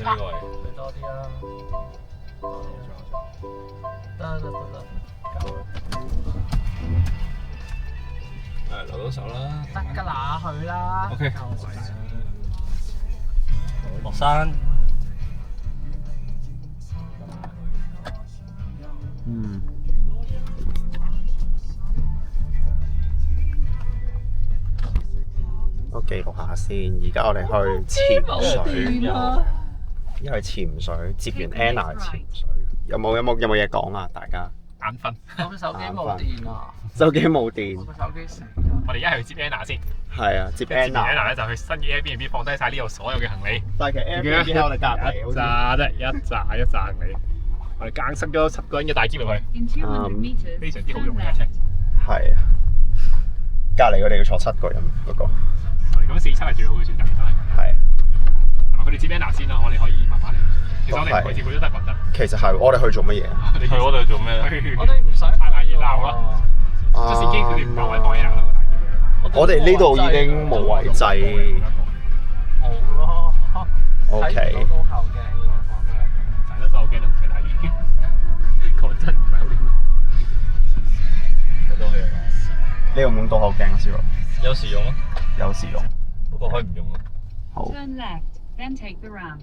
呢個位。俾多啲啦。得。攞到手啦。得㗎啦，去啦。OK。落山。我記錄下先。而家我哋去潛水，因為潛水接完 Anna 潛水，有冇嘢講啊？大家眼瞓。我部手機冇電啊！手機冇電。我部手機死啦！我哋而家去接 Anna 先。係啊，接 Anna 咧就去新嘅 Airbnb 放低晒呢度所有嘅行李。但係其實 Airbnb 喺我哋隔離，扎啫，一扎行李。我哋硬塞咗7個人嘅大篋入去，非常之好用嘅架車。係啊，隔離佢哋要坐7個人嗰個。我哋咁4-7係最好嘅選擇，真係。係。係咪佢哋接 Anna 先啦？我哋可以慢慢嚟。其實我哋唔去接佢都得，講真。其實係，我哋去做乜嘢？去嗰度做咩？我哋唔使太熱鬧啦。即係機佢哋唔夠位放 Anna 啦，大篋。我哋呢度已經冇位制。冇咯。OK。睇唔到後鏡喎，放咩？睇得到後鏡都唔使睇。講真唔係好掂。睇到嘅。你用唔用倒後鏡啊，小龍？有時用咯，有時用。不過可以唔用咯。好。Turn left, then take the ramp.